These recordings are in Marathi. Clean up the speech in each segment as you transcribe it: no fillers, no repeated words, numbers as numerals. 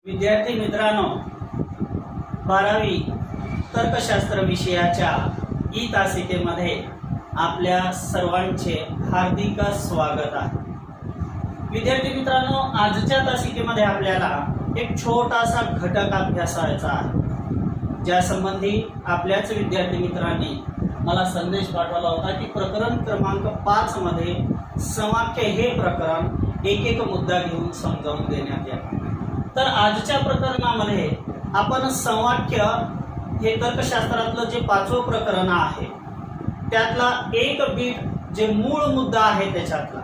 विद्यार्थी मित्रांनो, 12वी तर्कशास्त्र विषयाच्या ई तासिकेमध्ये आपल्या सर्वांचे हार्दिक स्वागत आहे। विद्यार्थी मित्रांनो, आजच्या तासिकेमध्ये आपल्याला एक छोटासा घटक अभ्यासायचा आहे, ज्या संबंधी आपल्याच विद्यार्थी मित्रांनी मला संदेश पाठवला होता की प्रकरण क्रमांक 5 मध्ये समाख्य हे प्रकरण एक एक मुद्दा घेऊन समजावून देण्यात यावे। तर आजच्या प्रकरणामध्ये आपण समाख्य हे तर्कशास्त्रातलं जे 5वं प्रकरण आहे त्यातला एक बीट जे मूळ मुद्दा आहे त्याच्यातला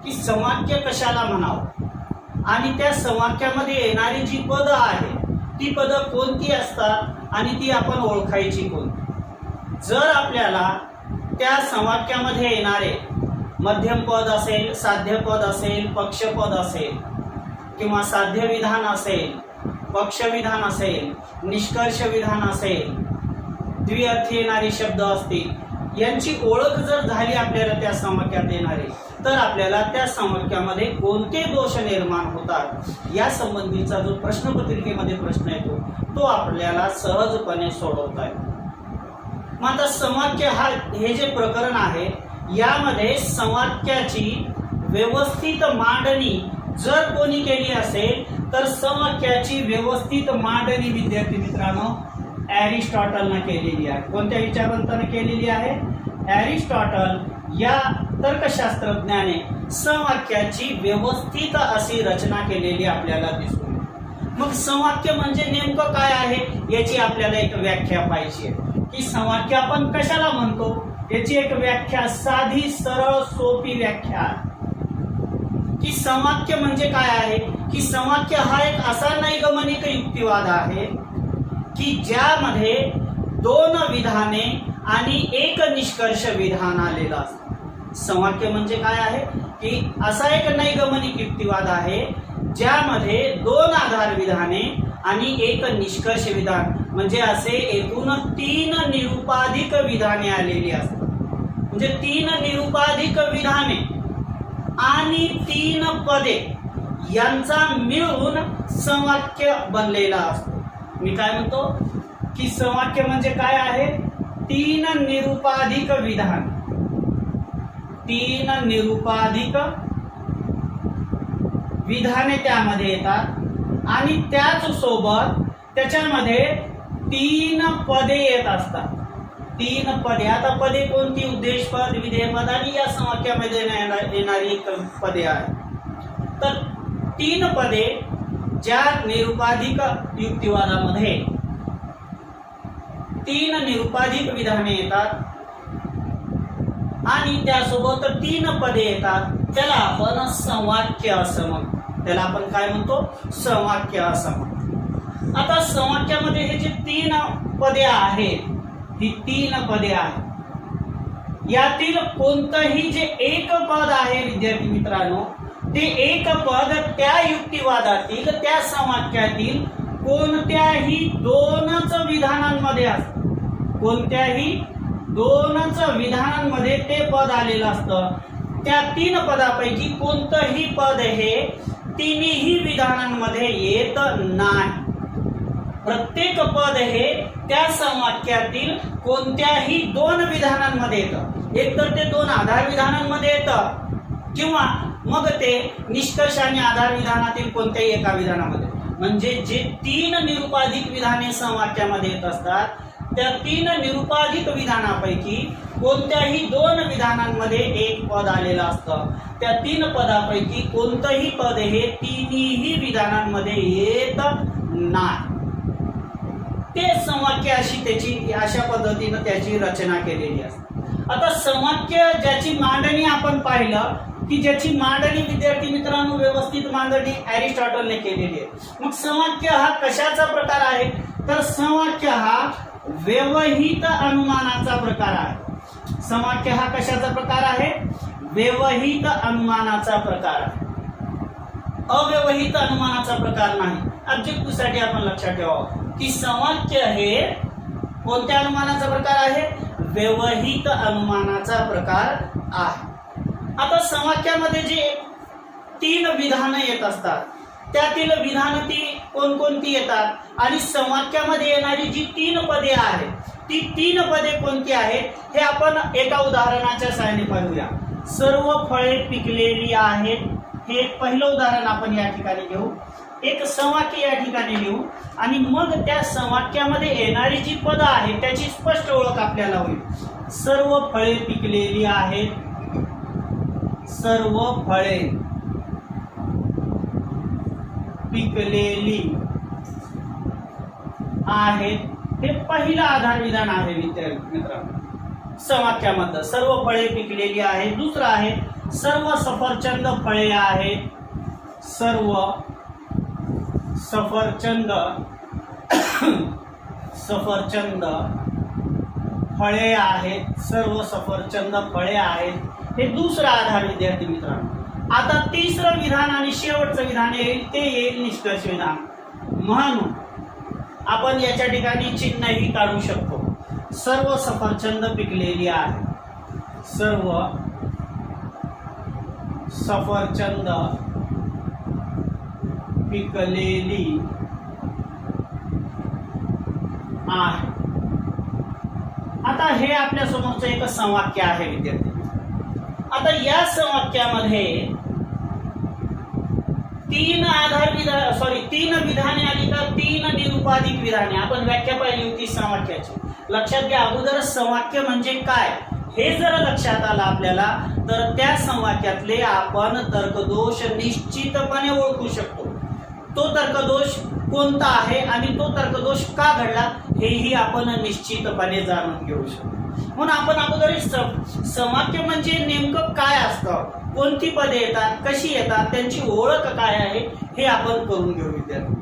की समाख्य कशाला म्हणावं आणि त्या समाख्यामध्ये येणारी जी पद आहे ती पद कोणती असतात आणि ती आपण ओळखायची कोणती। जर आपल्याला त्या समाख्यामध्ये येणारे मध्यम पद असेल, साध्य पद असेल, पक्षपद असेल किंवा साध्य विधान असेल, पक्ष विधान असेल, निष्कर्ष विधान असेल, द्विअर्थी येणारे शब्द असतील, यांची ओळख जर झाली आपल्याला त्या समाख्यात येणारे, तर आपल्याला त्या समाख्यामध्ये कोणते दोष निर्माण होतात या संबंधीचा जो प्रश्नपत्रिकेमध्ये प्रश्न येतो तो आपल्याला सहजपणे सोडवता येतो। मग आता समाख्य हे जे प्रकरण आहे यामध्ये समाख्याची व्यवस्थित मांडणी जर कोणी केली असेल तर समाख्याची व्यवस्थित मांडणी विद्यार्थी मित्रांनो एरिस्टॉटलने केलेली आहे। कोणत्या विचारवंताने केलेली आहे? एरिस्टॉटल या तर्कशास्त्रज्ञाने समाख्याची व्यवस्थित अशी रचना केलेली आपल्याला दिसून येते। मग समाख्य म्हणजे नेमकं काय आहे याची आपल्याला एक व्याख्या पाहिजे की समाख्य आपण कशाला म्हणतो याची एक व्याख्या, साधी सरळ सोपी व्याख्या की समाख्य म्हणजे काय आहे की समाख्य हा एक असा नैगमनिक युक्तिवाद आहे की ज्यामध्ये दोन विधाने आणि एक निष्कर्ष विधान आलेलं असतं। समाख्य म्हणजे काय आहे की असा एक नैगमनिक युक्तिवाद आहे ज्यामध्ये दोन आधार विधाने आणि एक निष्कर्ष विधान म्हणजे असे एकूण 3 निरुपाधिक विधाने आलेली असतात। म्हणजे 3 निरुपाधिक विधाने आणि 3 पदे यांचा मिळून समाख्य बनलेला असतो। मी काय म्हणतो की समाख्य म्हणजे काय आहे? 3 निरुपाधिक विधान, 3 निरुपाधिक विधाने त्यामध्ये येतात आणि त्याच सोबत त्याच्यामध्ये 3 पदे येत असतात। 3 पदे, आता पदे कोणती? उद्देशपद, विधेयपद आणि या समाख्यामध्ये येणारी पदे आहेत। तर 3 पदे ज्या निरुपाधिक युक्तिवादामध्ये 3 निरुपाधिक विधाने येतात आणि त्यासोबत 3 पदे येतात त्याला आपण समाख्य असं म्हणतो। त्याला आपण काय म्हणतो? समाख्य असं म्हणतो। आता समाख्यामध्ये हे जे 3 पदे आहेत ही 3 पदे आहेत, यातील कोणतंही जे एक पद आहे विद्यार्थी मित्रांनो ते एक पद त्या युक्तिवादातील त्या समाख्यातील कोणत्याही 2च विधानांमध्ये असतं। कोणत्याही 2च विधानांमध्ये ते पद आलेलं असतं। त्या 3 पदापैकी कोणतंही पद हे तिन्ही विधानांमध्ये येत नाही। प्रत्येक पद हे त्या समाख्यातील कोणत्याही 2 विधानांमध्ये येतं। एक तर ते 2 आधार विधानांमध्ये येतं किंवा मग ते निष्कर्ष आणि आधार विधानातील कोणत्याही एका विधानामध्ये, म्हणजे जे 3 निरुपाधिक विधाने समाख्यामध्ये येत असतात त्या 3 निरुपाधिक विधानापैकी कोणत्याही 2 विधानांमध्ये एक पद आलेलं असतं। त्या 3 पदापैकी कोणतंही पद हे तिन्ही विधानांमध्ये येत नाही। ते समाख्य अशी त्याची अशा पद्धतीने त्याची रचना केलेली असते। आता समाख्य ज्याची मांडणी आपण पाहिलं की ज्याची मांडणी विद्यार्थी मित्रांनो व्यवस्थित मांडणी एरिस्टॉटलने केलेली आहे। मग समाख्य हा कशाचा प्रकार आहे? तर समाख्य हा व्यवहित अनुमानाचा प्रकार आहे। समाख्य हा कशाचा प्रकार आहे? व्यवहित अनुमानाचा प्रकार आहे, अव्यवहित अनुमानाचा प्रकार नाही। ऑब्जेक्टिव्ह साठी आपण लक्षात ठेवावं की समाख्य हे कोणत्या अनुमानाचा प्रकार आहे? व्यवहित अनुमानाचा प्रकार आहे। आता समाख्यामध्ये जे 3 विधानं येत असतात त्यातील विधान ती कोणकोणती येतात आणि समाख्यामध्ये येणारी जी 3 पदे आहेत ती 3 पदे कोणती आहेत हे आपण एका उदाहरणाच्या सहाय्याने पाहूया. सर्व फळे पिकलेली आहेत, हे पहिलं उदाहरण आपण या ठिकाणी घेऊ. एक समाख्य या ठिकाणी लिहू आणि मग त्या समाख्यामध्ये येणारी जी पदं आहेत त्याची स्पष्ट ओळख आपल्याला होईल. सर्व फळे पिकलेली आहेत, सर्व फळे पिकलेली आहेत, हे पहिलं आधार विधान आहे मित्रांनो समाख्यामध्ये. सर्व फळे पिकलेली आहेत. दुसरं आहे सर्व सफरचंद फळे आहेत, सर्व सफरचंद फळे आहेत, सर्व सफरचंद फळे आहेत, हे दुसरं आधार विद्यार्थी मित्रांनो. आता तिसरं विधान आणि शेवटचं विधान येईल ते येईल निष्कर्ष विधान. म्हणून आपण याच्या ठिकाणी चिन्हही काढू शकतो. सर्व सफरचंद पिकलेली आहे, सर्व सफरचंद पिकलेली आहे. आता हे आपल्या समोरचं एक समाख्य आहे विद्यार्थी. आता या समाख्यामध्ये 3 विधाने आली तर 3 निरुपाधिक विधाने. आपण व्याख्या पाहिली होती समाख्याची. लक्षात घ्या, अगोदर समाख्य म्हणजे काय हे जर लक्षात आलं आपल्याला तर त्या समाख्यातले आपण तर्कदोष निश्चितपणे ओळखू शकतो. तो तर्कदोष कोणता आहे आणि तो तर्कदोष का घडला हेही आपण निश्चितपणे जाणून घेऊ शकतो. म्हणून आपण अगोदर समाख्य म्हणजे नेमकं काय असतं, कोणती पदे येतात, कशी येतात, त्यांची ओळख काय आहे हे आपण करून घेऊ विद्यार्थी.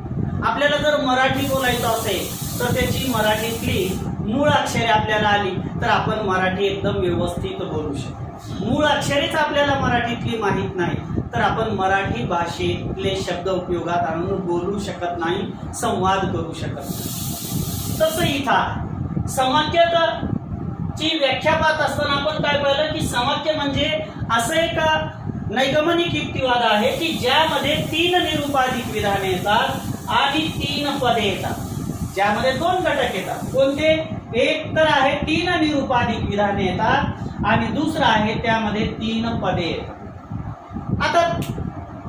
आपल्याला जर मराठी बोलायचं असेल तर त्याची मराठीतली मूळ अक्षरे आपल्याला आली तर आपण मराठी एकदम व्यवस्थित बोलू शकतो. मूळ अक्षरेच आपल्याला मराठीतली माहित नाही तर आपण मराठी भाषेतले शब्द उपयोगात आणून बोलू शकत नाही, संवाद करू शकत नाही. तसं इथं समाख्याची व्याख्या पाहत असताना आपण काय पाहिलं की समाख्य म्हणजे असं एक नैगमनिक युक्तिवाद आहे की ज्यामध्ये 3 निरुपाधिक विधाने येतात आणि 3 पदे येतात, ज्यामध्ये 2 घटक येतात. कोणते? एक तर आहे 3 निरुपाधिक विधाने येतात आणि दुसरं आहे त्यामध्ये 3 पदे येतात. आता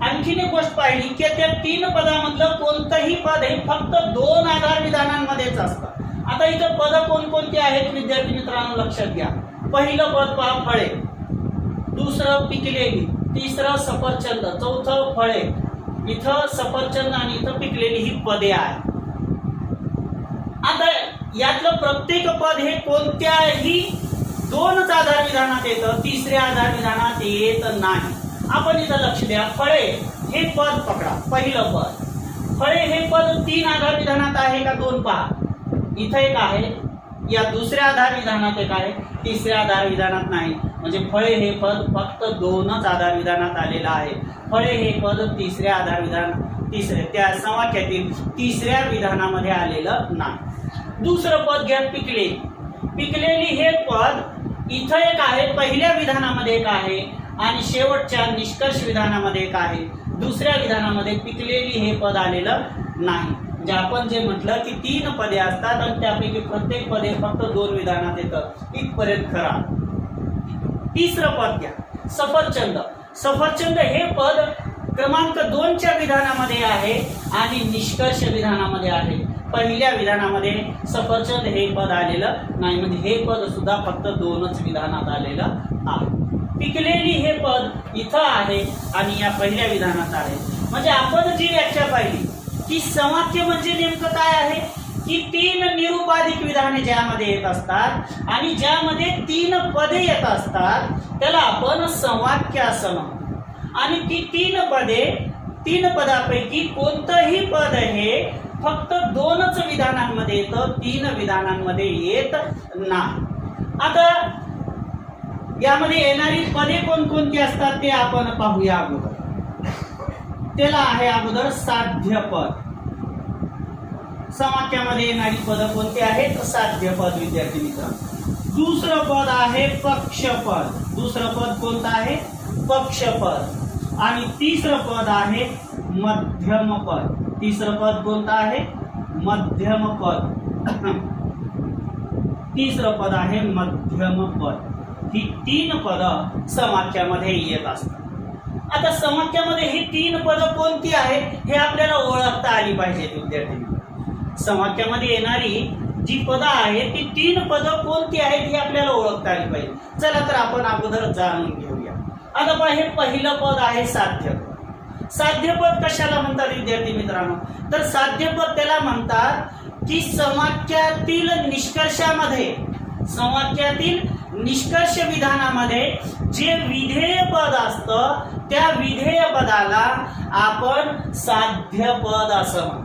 आणखीन एक गोष्ट पाहिली की त्या 3 पदामधलं कोणतंही पद हे फक्त 2 आधार विधानांमध्येच असतं. आता इथं पद कोणकोणती आहेत विद्यार्थी मित्रांनो लक्षात घ्या. पहिलं पद पहा फळे, दुसरं पिकलेली, तिसरं सफरचंद, चौथं फळे. इथं सफरचंद आणि इथं पिकलेली ही पदे आहेत. आता यातलं प्रत्येक पद हे कोणत्याही 2च आधार विधानात येतं, तिसऱ्या आधार विधानात येत नाही. आपण इथं लक्ष द्या, फळे हे पद पकडा, पहिलं पद. फळे हे पद 3 आधार विधानात आहे का 2 पहा. इथं एक आहे, या दुसऱ्या आधार विधानात एक आहे, तिसऱ्या आधार विधानात नाही. म्हणजे फळे हे पद फक्त 2च आधार विधानात आलेलं आहे. फळे हे पद तिसऱ्या आधार विधान त्या समाख्यातील तिसऱ्या विधानामध्ये आलेलं नाही. दुसरं पद घ्या पिकलेली. पिकलेली हे पद इथं एक आहे, पहिल्या विधानामध्ये एक आहे आणि शेवटच्या निष्कर्ष विधानामध्ये एक आहे. दुसऱ्या विधानामध्ये पिकलेली हे पद आलेलं नाही. म्हणजे आपण जे म्हटलं की 3 पदे असतात आणि त्यापैकी प्रत्येक पदे फक्त 2 विधानात येतं, इथपर्यंत खरा. तिसरं पद घ्या सफरचंद. सफरचंद हे पद क्रमांक 2च्या विधानामध्ये आहे आणि निष्कर्ष विधानामध्ये आहे. पहिल्या विधानामध्ये सफरचंद हे पद आलेलं नाही, म्हणजे हे पद सुद्धा फक्त 2च विधानात आलेलं आहे. पिकलेली हे पद इथं आहे आणि या पहिल्या विधानात आहे. म्हणजे आपण जी व्याख्या पाहिली की समाख्य म्हणजे नेमकं काय आहे की 3 निरुपाधिक विधाने ज्यामध्ये येत असतात आणि ज्यामध्ये 3 पदे येत असतात त्याला आपण समाख्य असं म्हणतो. आणि ती 3 पदापैकी कोणतंही पद हे फक्त 2च विधानांमध्ये येतं, 3 विधानांमध्ये येत नाही. आता यामध्ये येणारी पदे कोणकोणती असतात ते आपण पाहूया अगोदर. त्याला आहे अगोदर साध्य पद. समाख्यामध्ये येणारी पद कोणती आहेत? साध्य पद विद्यार्थी मित्रांनो. दुसरं पद आहे पक्षपद. दुसरं पद कोणतं आहे? पक्षपद. आणि तिसरं पद आहे मध्यम पद. तिसरं पद कोणतं आहे? मध्यम पद. तिसरं पद आहे मध्यम पद. ही 3 पद समाख्यामध्ये येत असतात. आता समाख्यामध्ये ही 3 पद कोणती आहेत हे आपल्याला ओळखता आली पाहिजेत विद्यार्थी. समाख्यामध्ये येणारी जी पद आहेत ती 3 पद कोणती आहेत हे आपल्याला ओळखता आली पाहिजे. चला तर आपण अगोदर जाणून घेऊया. आता पहा, हे पहिलं पद आहे साध्य पद. साध्य पद कशाला म्हणतात विद्यार्थी मित्रांनो? तर साध्य पद त्याला म्हणतात की समाख्यातील निष्कर्ष विधानामध्ये जे विधेय पद असतं त्या विधेय पदाला आपण साध्य पद असं म्हणतो.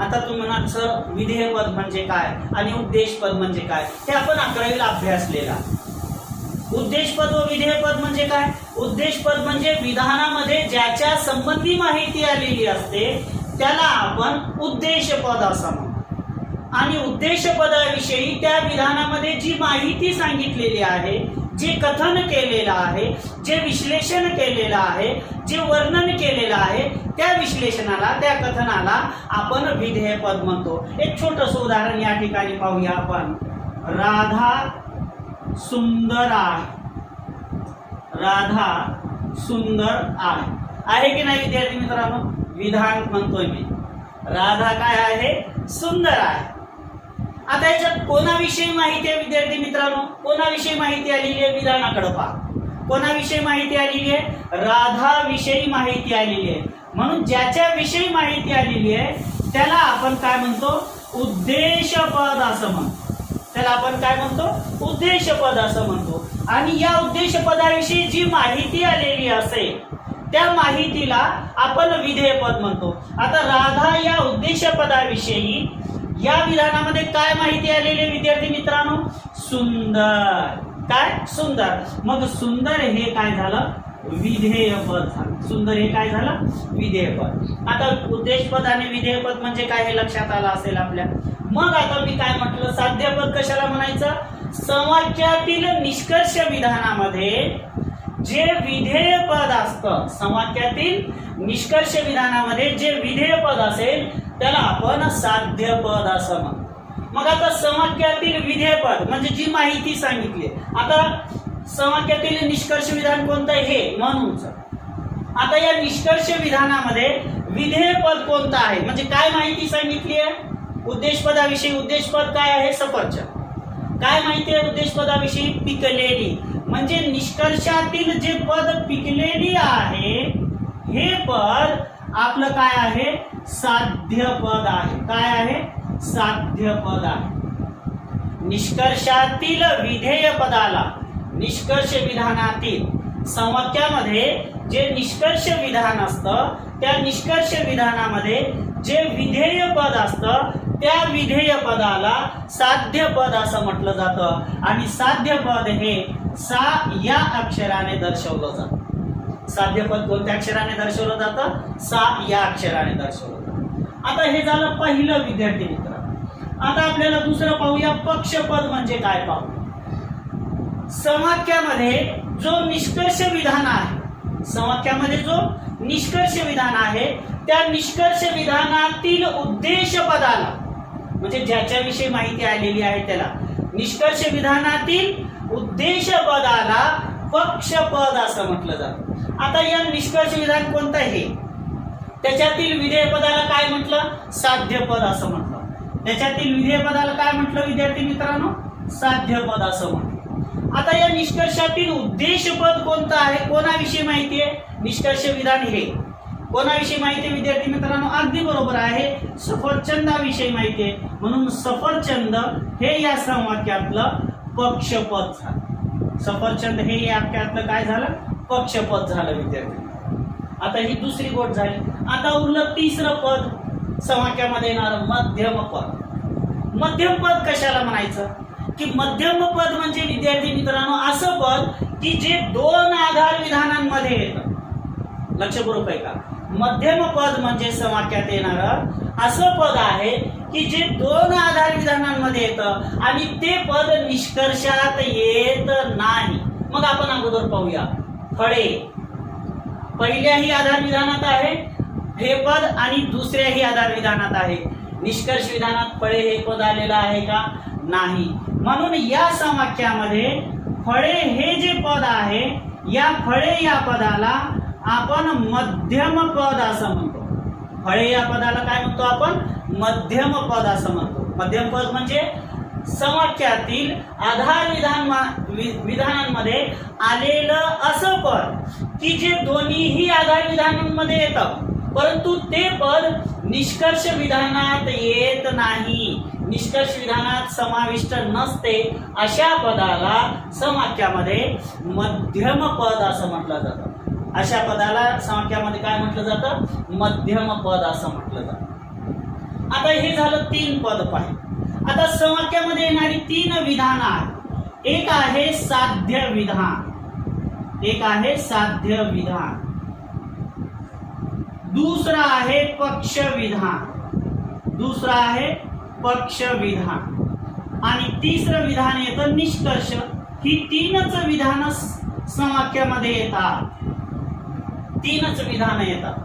आता तुम्ही म्हणाल सर विधेय पद म्हणजे काय आणि उद्देश पद म्हणजे काय? हे आपण 11वीला अभ्यासलेला. उद्देश पद व विधेय पद म्हणजे काय? उद्देश पद म्हणजे विधानामध्ये ज्याच्या संबंधी माहिती आलेली असते त्याला आपण उद्देश पद असं म्हणतो. आणि उद्देश पदाविषयी त्या विधानामध्ये जी माहिती सांगितलेली आहे, जे कथन केलेलं आहे, जे विश्लेषण केलेलं आहे, जे वर्णन केलेलं आहे त्या विश्लेषणाला, त्या कथनाला आपण विधेय पद म्हणतो. एक छोटंसं उदाहरण या ठिकाणी पाहूया आपण. राधा सुंदर आहे. राधा सुंदर आहे की नाही विद्यार्थी मित्रांनो? विधान म्हणतोय मी. राधा काय आहे? सुंदर आहे. आता याच्यात कोणाविषयी माहिती आहे विद्यार्थी मित्रांनो? कोणाविषयी माहिती आलेली आहे? विधानाकडे पहा. कोणाविषयी माहिती आलेली आहे? राधाविषयी माहिती आलेली आहे. म्हणून ज्याच्या विषयी माहिती आलेली आहे त्याला आपण काय म्हणतो? उद्देश पद असं म्हणतो. त्याला आपण काय म्हणतो? उद्देश पद असं म्हणतो. आणि या उद्देश पदाविषयी जी माहिती आलेली असेल त्या माहितीला आपण विधेय पद म्हणतो. आता राधा या उद्देश पदाविषयी या विधानामध्ये काय माहिती आलेली विद्यार्थी मित्रांनो? सुंदर. काय? सुंदर. मग सुंदर हे काय झालं? विधेय पद झालं. सुंदर हे काय झालं? विधेय पद. आता उद्देश पद आणि विधेय पद म्हणजे काय हे लक्षात आलं असेल आपल्या. मग आता मी काय म्हटलं? साध्य पद कशाला म्हणायचं? समाख्यातील निष्कर्ष विधानामध्ये जे विधेय पद असतं, समाख्यातील निष्कर्ष विधानामध्ये जे विधेय पद असेल त्याला आपण साध्य पद असं म्हणतो. मग आता समाख्यातील विधेय पद म्हणजे जी माहिती सांगितली. आता समाख्यातील निष्कर्ष विधान कोणतं? हे म्हणूनच. आता या निष्कर्ष विधानामध्ये विधेय पद कोणतं आहे म्हणजे काय माहिती सांगितली आहे? उद्देश पदाविषयी. उद्देश पद काय आहे? सफरचंद. काय माहिती आहे उद्देश पदाविषयी? पिकलेली. म्हणजे निष्कर्षातील जे पद पिकलेली आहे हे पद आपलं काय आहे? साध्य पद आहे. काय आहे? साध्य पद आहे. निष्कर्षातील विधेय पदाला, निष्कर्ष विधानातील समाख्यामध्ये जे निष्कर्ष विधान असतं त्या निष्कर्ष विधानामध्ये जे विधेय पद असतं त्या विधेय पदाला साध्य पद असं म्हटलं जातं. आणि साध्य पद हे सा या अक्षराने दर्शवलं जातं. साध्य पद कोणत्या अक्षराने दर्शवलं जातं? सा या अक्षराने दर्शवलं जातं. आता हे झालं पहिलं विद्यार्थी मित्र. आता आपल्याला दुसरं पाहूया. पक्षपद म्हणजे काय पाहू. समाख्यामध्ये जो निष्कर्ष विधान आहे, समाख्यामध्ये जो निष्कर्ष विधान आहे त्या निष्कर्ष विधानातील उद्देश पदाला म्हणजे ज्याच्याविषयी माहिती आलेली आहे त्याला निष्कर्ष विधानातील उद्देश पदाला पक्षपद असं म्हटलं जातं. आता या निष्कर्ष विधान कोणतं आहे? त्याच्यातील विधेय पदाला काय म्हटलं? साध्य पद असं म्हटलं. त्याच्यातील विधेय पदाला काय म्हटलं विद्यार्थी मित्रांनो? साध्य पद असं म्हटलं. आता या निष्कर्षातील उद्देश पद कोणतं आहे? कोणाविषयी माहिती आहे? निष्कर्ष विधान हे कोणाविषयी माहिती आहे विद्यार्थी मित्रांनो? अगदी बरोबर आहे, सफरचंदाविषयी माहिती आहे. म्हणून सफरचंद हे या समाख्यातलं पक्षपद झालं. सफरचंद हे या वाक्यातलं काय झालं? पक्षपद झालं विद्यार्थी. आता ही दुसरी गोष्ट झाली. आता उरलं तिसरं पद समाख्यामध्ये येणारं मध्यम पद. मध्यम पद कशाला म्हणायचं? की मध्यम पद म्हणजे विद्यार्थी मित्रांनो असं पद की जे 2 आधार विधानांमध्ये येतं. लक्षपूर्वक आहे का? मध्यम पद म्हणजे समाख्यात येणारं असं पद आहे की जे 2 आधार विधानांमध्ये येतं आणि ते पद निष्कर्षात येत नाही. मग आपण अगोदर पाहूया. फळे पहिल्याही आधार विधानात आहे, हे पद आणि दुसऱ्याही आधार विधानात आहे. निष्कर्ष विधानात फळे हे पद आलेलं आहे का? नाही. म्हणून या समाख्यामध्ये फळे हे जे पद आहे, या फळे या पदाला आपण मध्यम पद असं म्हणतो. फळे या पदाला काय म्हणतो आपण? मध्यम पद असं म्हणतो. मध्यम पद म्हणजे समाख्यातील आधार विधानांमध्ये आलेलं असं पद की जे दोन्हीही आधार विधानांमध्ये येतं, परंतु ते पद निष्कर्ष विधानात येत नाही, निष्कर्ष विधानात समाविष्ट नसते, अशा पदाला समाख्यामध्ये मध्यम पद असं म्हटलं जातं. अशा पदाला समाख्यामध्ये काय म्हटलं जातं? मध्यम पद असं म्हटलं जातं. आता हे झालं 3 पद पाहिजे. आता समाख्यामध्ये येणारी 3 विधानं आहेत. एक आहे साध्य विधान, एक आहे साध्य विधान, दुसरा आहे पक्ष विधान, दुसरा आहे पक्ष विधान, आणि तिसरं विधान येतं निष्कर्ष. ही 3च विधानं समाख्यामध्ये येतात, 3च विधानं येतात.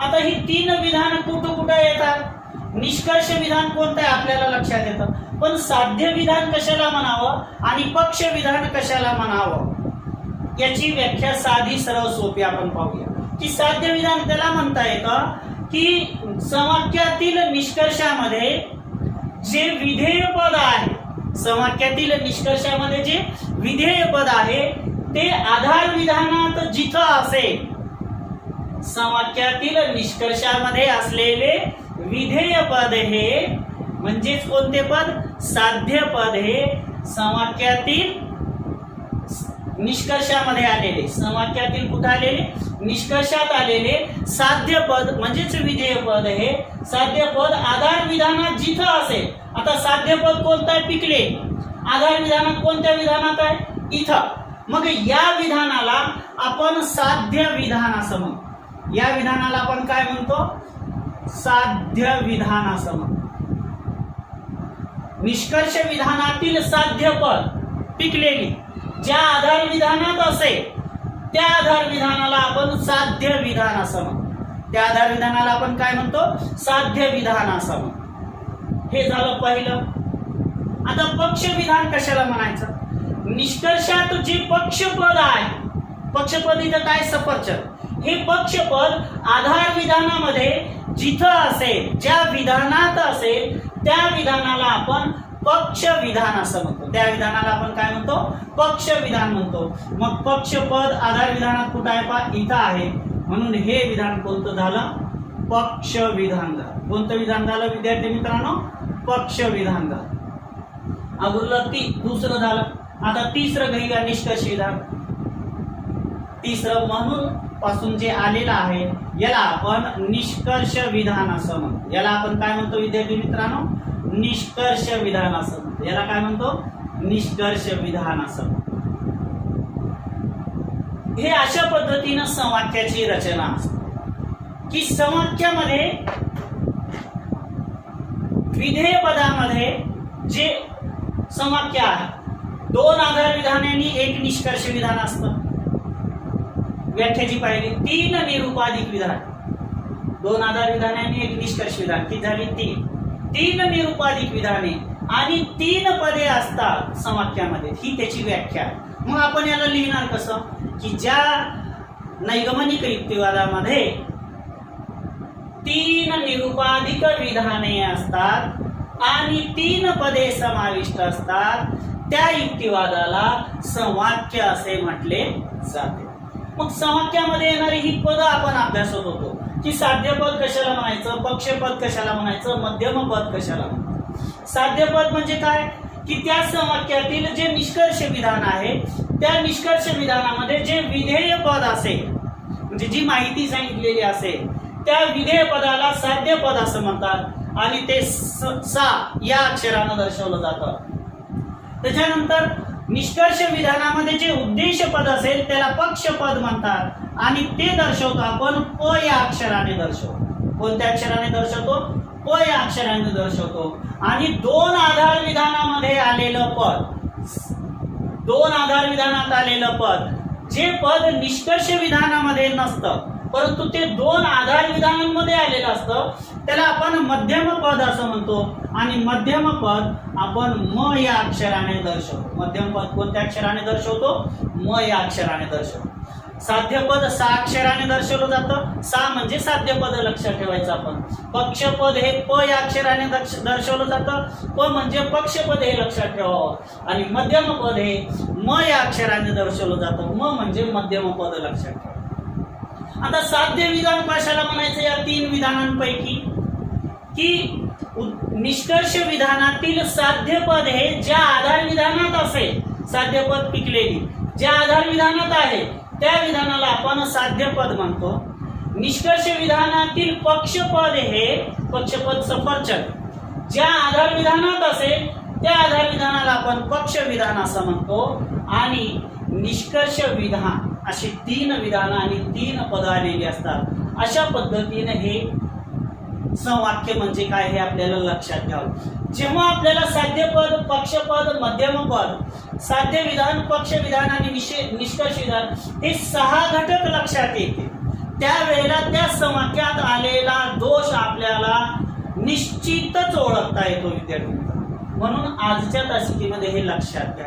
आता ही 3 विधानं कुठं कुठं येतात? निष्कर्ष विधान कोणतं आहे आपल्याला लक्षात येतं, पण साध्य विधान कशाला म्हणावं आणि पक्ष विधान कशाला म्हणावं याची व्याख्या साधी सरळ सोपी आपण पाहूया. की साध्य विधान त्याला म्हणता येतं की समाख्यातील निष्कर्षामध्ये जे विधेय पद आहे, समाख्यातील निष्कर्षामध्ये जे विधेय पद आहे ते आधार विधानात जिथं असेल, समाख्यातील निष्कर्षामध्ये असलेले विधेय पद हे म्हणजेच कोणते पद? साध्य पद हे समाख्यातील निष्कर्षामध्ये आलेले, समाख्यातील कुठे आलेले? निष्कर्षात आलेले साध्य पद म्हणजेच विधेय पद हे साध्य पद आधार विधानात जिथं असेल. आता साध्य पद कोणतं आहे? पिकले. आधार विधानात कोणत्या विधानात आहे? इथं. मग या विधानाला आपण साध्य विधान असं म्हणतो. या विधानाला आपण काय म्हणतो? साध्य विधान असं म्हणतो. निष्कर्ष विधानातील साध्य पद पिकलेली ज्या आधार विधानात असेल त्या आधार विधानाला आपण साध्य विधान असं म्हणतो. त्या आधार विधानाला आपण काय म्हणतो? साध्य विधान असं म्हणतो. हे झालं पहिलं. आता पक्ष विधान कशाला म्हणायचं? निष्कर्षात जे पक्षपद आहे, पक्षपद इथं काय? सफरचंद. हे पक्षपद आधार विधानामध्ये जिथं असेल, ज्या विधानात असेल त्या विधानाला आपण पक्ष विधान असं म्हणतो. त्या विधानाला आपण काय म्हणतो? पक्ष विधान म्हणतो. मग पक्षपद आधार विधानात कुठं आहे? पहा इथं आहे. म्हणून हे विधान कोणतं झालं? पक्ष विधान झालं. कोणतं विधान झालं विद्यार्थी मित्रांनो? पक्ष विधान झालं. अगोदर दुसरं झालं. आता तिसरं घेऊया निष्कर्ष विधान. तिसरं म्हणून पासून जे आलेलं आहे याला आपण निष्कर्ष विधान असं म्हणतो. याला आपण काय म्हणतो विद्यार्थी मित्रांनो? निष्कर्ष विधान असं म्हणतो. याला काय म्हणतो? निष्कर्ष विधान असं म्हणतो. हे अशा पद्धतीनं समाख्याची रचना असते की समाख्यामध्ये विधेय पदामध्ये जे समाख्या आहे, 2 आधार विधानांनी एक निष्कर्ष विधान असतं. व्याख्याची पाहिली 3 निरुपाधिक विधान, 2 आधार विधानांनी एक निष्कर्ष विधान, की झाली 3 निरुपाधिक विधाने आणि 3 पदे असतात समाख्यामध्ये. ही त्याची व्याख्या आहे. मग आपण याला लिहिणार कसं? की ज्या नैगमनिक युक्तिवादामध्ये 3 निरुपाधिक विधाने असतात आणि 3 पदे समाविष्ट असतात त्या युक्तिवादाला समाख्य असे म्हटले जाते. मग समाख्यामध्ये येणारी ही पद आपण अभ्यासत होतो की साध्य पद कशाला म्हणायचं, पक्षपद कशाला म्हणायचं, मध्यम पद कशाला म्हणायचं. साध्य पद म्हणजे काय? की त्या समाख्यातील जे निष्कर्ष विधान आहे त्या निष्कर्ष विधानामध्ये जे विधेय पद असेल, म्हणजे जी माहिती सांगितलेली असेल त्या विधेय पदाला साध्य पद असं म्हणतात आणि ते सा या अक्षरानं दर्शवलं जातं. त्याच्यानंतर निष्कर्ष विधानामध्ये जे उद्देश पद असेल त्याला पक्षपद म्हणतात आणि ते दर्शवतो आपण प या अक्षराने दर्शवतो. कोणत्या अक्षराने दर्शवतो? प या अक्षराने दर्शवतो. आणि 2 आधार विधानामध्ये आलेलं पद, 2 आधार विधानात आलेलं पद, जे पद निष्कर्ष विधानामध्ये नसतं परंतु ते दोन आधार विधानांमध्ये आलेलं असतं, त्याला आपण मध्यम पद असं म्हणतो. आणि मध्यम पद आपण म या अक्षराने दर्शवतो. मध्यम पद कोणत्या अक्षराने दर्शवतो? म या अक्षराने दर्शवतो. साध्य पद सा अक्षराने दर्शवलं जातं. सा म्हणजे साध्य पद लक्षात ठेवायचं आपण. पक्षपद हे प या अक्षराने दर्शवलं जातं. प म्हणजे पक्षपद हे लक्षात ठेवावं. आणि मध्यम पद हे म या अक्षराने दर्शवलं जातं. म म्हणजे मध्यम पद लक्षात ठेवा. आता साध्य विधान कशाला म्हणायचं या तीन विधानांपैकी? की निष्कर्ष विधानातील साध्य पद हे ज्या आधार विधानात असेल, साध्य पद पिकलेली ज्या आधार विधानात आहे त्या विधानाला आपण साध्य पद म्हणतो. निष्कर्ष विधानातील पक्षपद हे पक्षपद सफरचंद ज्या आधार विधानात असेल त्या आधार विधानाला आपण पक्ष विधान असं म्हणतो. आणि निष्कर्ष विधान अशी तीन विधानं आणि तीन पदं आलेली असतात. अशा पद्धतीने हे संवाक्य म्हणजे काय हे आपल्याला लक्षात घ्यावं. जेव्हा आपल्याला साध्यपद, पक्षपद, मध्यम पद, साध्य विधान, पक्ष विधान आणि निष्कर्ष विधान हे 6 घटक लक्षात येते, त्यावेळेला त्या संवाक्यात आलेला दोष आपल्याला निश्चितच ओळखता येतो विद्यार्थी. म्हणून आजच्या तासिकेमध्ये हे लक्षात घ्या.